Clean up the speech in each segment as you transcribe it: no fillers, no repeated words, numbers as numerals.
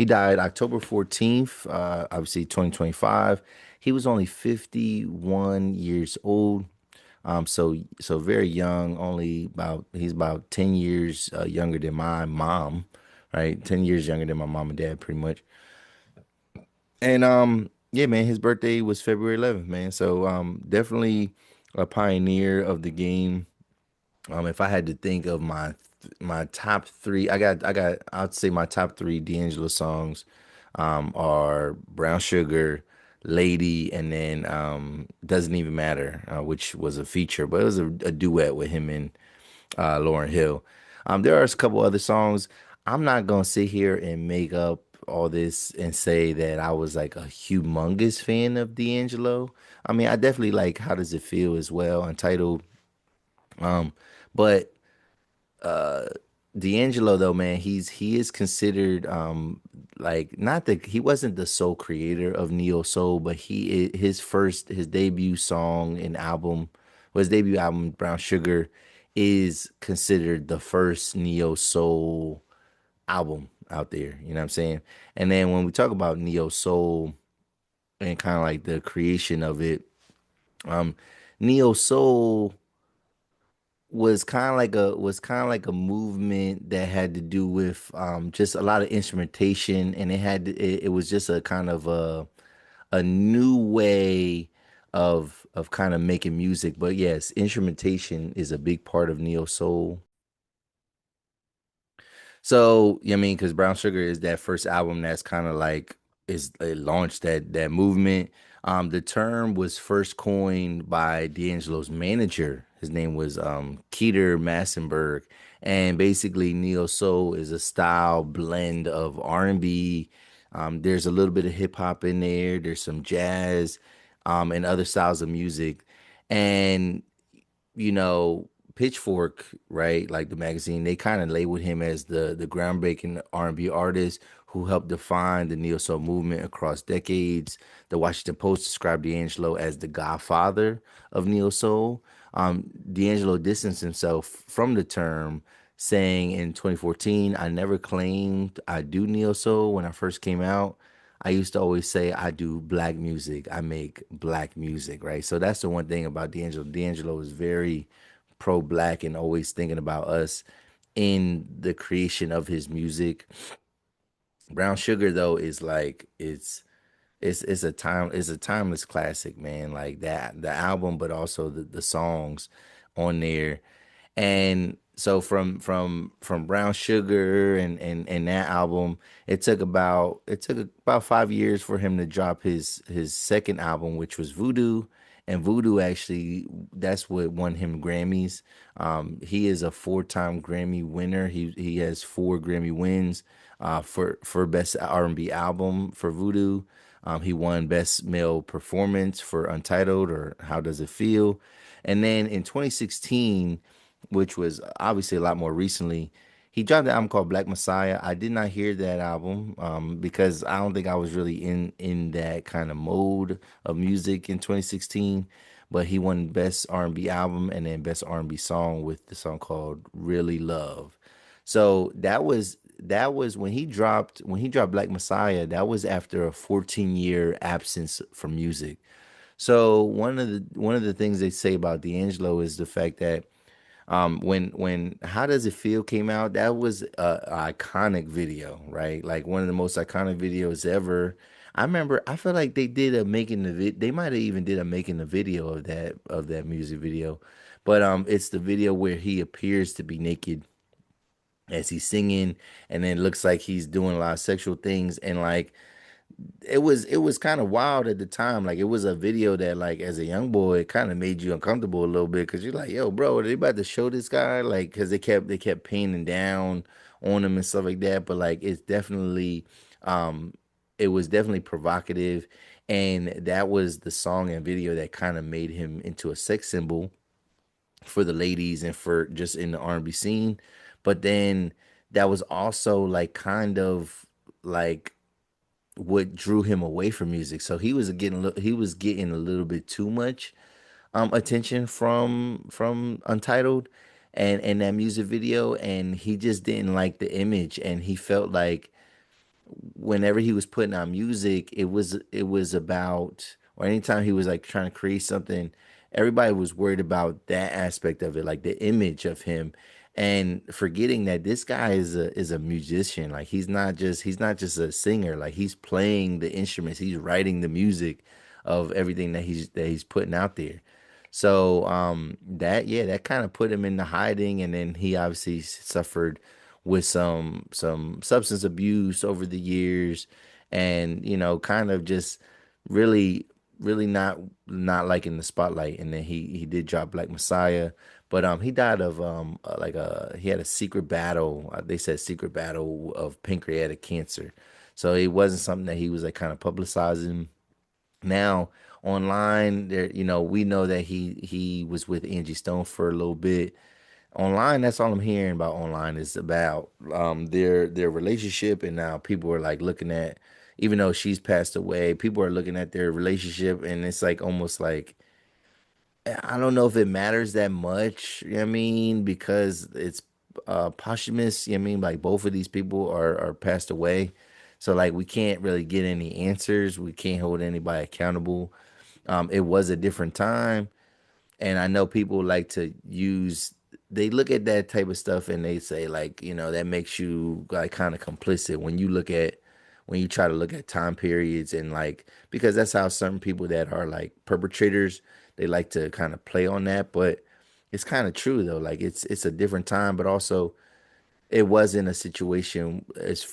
He died October 14th, obviously 2025. He was only 51 years old. So very young, only about he's about 10 years younger than my mom, right? 10 years younger than my mom and dad, pretty much. And yeah, man, his birthday was February 11th, man. So definitely a pioneer of the game. If I had to think of my top three, I'd say my top three D'Angelo songs are Brown Sugar, Lady, and then Doesn't Even Matter, which was a feature, but it was a duet with him and Lauren Hill. There are a couple other songs. I'm not gonna sit here and make up all this and say that I was like a humongous fan of D'Angelo. I mean, I definitely like How Does It Feel as well, Untitled. Um, but D'Angelo though, man, he is considered like not the he wasn't the sole creator of neo soul, but his debut song and album, his debut album Brown Sugar, is considered the first neo soul album out there. You know what I'm saying? And then when we talk about neo soul and kind of like the creation of it, um, neo soul was kind of like a movement that had to do with just a lot of instrumentation, and it was just a kind of a new way of kind of making music. But yes, instrumentation is a big part of neo soul. So, I mean, because Brown Sugar is that first album that's kind of like is it launched that movement. The term was first coined by D'Angelo's manager. His name was Keter Massenburg, and basically neo soul is a style blend of R&B. There's a little bit of hip hop in there. There's some jazz, and other styles of music, and Pitchfork, right? Like the magazine, they kind of labeled him as the groundbreaking R&B artist who helped define the neo soul movement across decades. The Washington Post described D'Angelo as the godfather of neo soul. D'Angelo distanced himself from the term, saying in 2014, "I never claimed I do neo soul when I first came out. I used to always say I do black music. I make black music, right?" So that's the one thing about D'Angelo. D'Angelo is very pro-black and always thinking about us in the creation of his music. Brown Sugar though is like it's a timeless classic, man. Like that the album, but also the songs on there. And so from Brown Sugar and that album, it took about 5 years for him to drop his second album, which was Voodoo. And Voodoo actually that's what won him Grammys. He is a four-time Grammy winner. He has four Grammy wins for best R&B album for Voodoo. He won Best Male Performance for Untitled or How Does It Feel? And then in 2016, which was obviously a lot more recently, he dropped an album called Black Messiah. I did not hear that album because I don't think I was really in that kind of mode of music in 2016. But he won Best R&B Album and then Best R&B Song with the song called Really Love. So that was when he dropped Black Messiah. That was after a 14-year absence from music. So one of the things they say about D'Angelo is the fact that when How Does It Feel came out, that was a iconic video, right? Like one of the most iconic videos ever. I remember I feel like they did a making the they might have even did a making the video of that music video. But it's the video where he appears to be naked as he's singing, and then it looks like he's doing a lot of sexual things, and like it was kind of wild at the time. Like it was a video that like as a young boy it kind of made you uncomfortable a little bit because you're like, yo, bro, are they about to show this guy? Like, because they kept painting down on him and stuff like that. But like um it was definitely provocative, and that was the song and video that kind of made him into a sex symbol for the ladies and for just in the R&B scene. But then that was also like kind of like what drew him away from music. So he was getting a little bit too much attention from Untitled and that music video, and he just didn't like the image, and he felt like whenever he was putting out music, it was about, or anytime he was like trying to create something, everybody was worried about that aspect of it, like the image of him, and forgetting that this guy is a musician. Like he's not just a singer. Like he's playing the instruments, he's writing the music of everything that he's putting out there. So that, yeah, that kind of put him into hiding, and then he obviously suffered with some substance abuse over the years, and kind of just really really not liking the spotlight. And then he did drop Black Messiah, but he died of like he had a secret battle. They said secret battle of pancreatic cancer, so it wasn't something that he was like kind of publicizing. Now online there, we know that he was with Angie Stone for a little bit. Online, that's all I'm hearing about online is about their relationship, and now people are like looking at, even though she's passed away, people are looking at their relationship, and it's like almost like, I don't know if it matters that much, you know what I mean, because it's posthumous, you know what I mean, like both of these people are passed away. So like we can't really get any answers. We can't hold anybody accountable. It was a different time, and I know people like to use, they look at that type of stuff and they say like, that makes you like kind of complicit when you look at, when you try to look at time periods, and like, because that's how certain people that are like perpetrators, they like to kind of play on that. But it's kind of true though. Like it's a different time, but also it wasn't a situation, as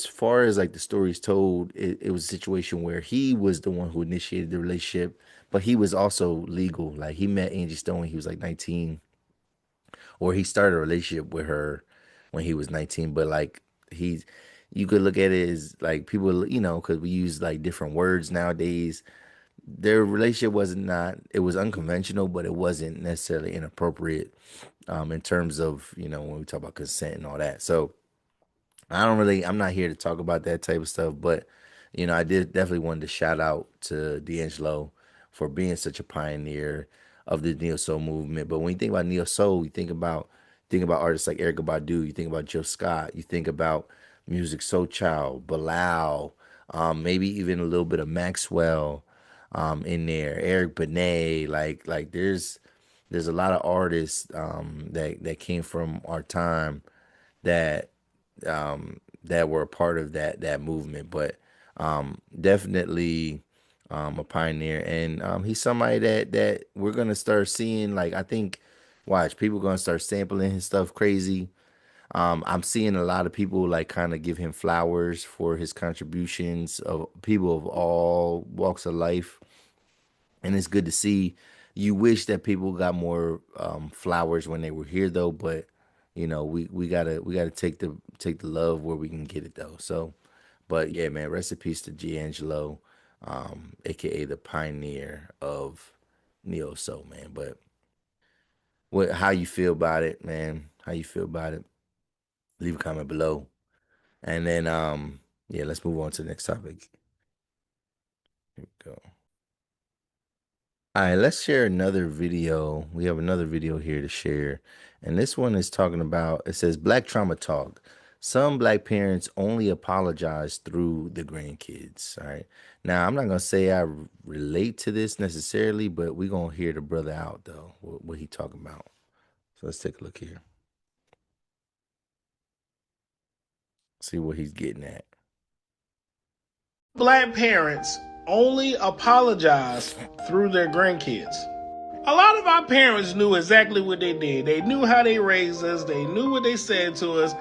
far as like the stories told, it was a situation where he was the one who initiated the relationship, but he was also legal. Like he met Angie Stone when he was like 19, or he started a relationship with her when he was 19. But like he, you could look at it as like people, because we use like different words nowadays. Their relationship wasn't, not, it was unconventional, but it wasn't necessarily inappropriate, in terms of, when we talk about consent and all that. So I'm not here to talk about that type of stuff, but I did definitely wanted to shout out to D'Angelo for being such a pioneer of the neo soul movement. But when you think about neo soul, you think about artists like Erykah Badu, you think about Jill Scott, you think about Music Soul Child, Bilal, maybe even a little bit of Maxwell, in there, Eric Benet, like there's a lot of artists, that came from our time, that that were a part of that movement. But definitely a pioneer, and he's somebody that we're gonna start seeing. Like I think, watch, people gonna start sampling his stuff crazy. I'm seeing a lot of people like kind of give him flowers for his contributions, of people of all walks of life, and it's good to see. You wish that people got more flowers when they were here, though. But we gotta take the love where we can get it, though. So, but yeah, man, rest in peace to D'Angelo, aka the pioneer of neo soul, man. But how you feel about it, man? How you feel about it? Leave a comment below, and then yeah, let's move on to the next topic. Here we go. All right, let's share another video. We have another video here to share. And this one is talking about, it says Black Trauma Talk. Some Black parents only apologize through the grandkids. All right. Now, I'm not going to say I relate to this necessarily, but we're going to hear the brother out, though, what he talking about. So let's take a look here. See what he's getting at. Black parents only apologize through their grandkids. A lot of our parents knew exactly what they did. They knew how they raised us. They knew what they said to us.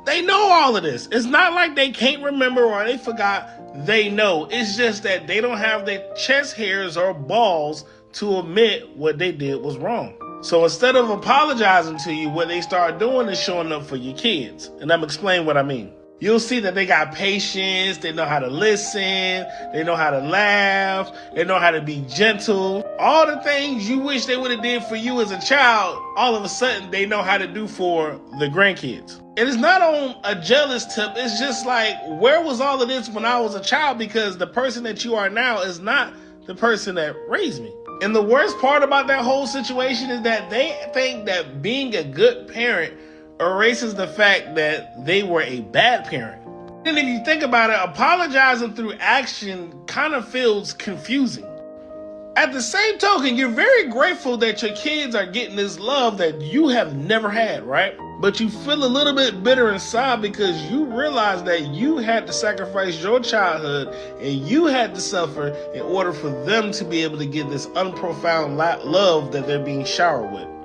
They know all of this. It's not like they can't remember or they forgot. They know. It's just that they don't have the chest hairs or balls to admit what they did was wrong. So instead of apologizing to you, what they start doing is showing up for your kids. And I'm explaining what I mean. You'll see that they got patience, they know how to listen, they know how to laugh, they know how to be gentle. All the things you wish they would have did for you as a child, all of a sudden they know how to do for the grandkids. And it's not on a jealous tip, it's just like, where was all of this when I was a child? Because the person that you are now is not the person that raised me. And the worst part about that whole situation is that they think that being a good parent erases the fact that they were a bad parent. And if you think about it, apologizing through action kind of feels confusing. At the same token, you're very grateful that your kids are getting this love that you have never had, right? But you feel a little bit bitter inside because you realize that you had to sacrifice your childhood and you had to suffer in order for them to be able to get this unprofound love that they're being showered with.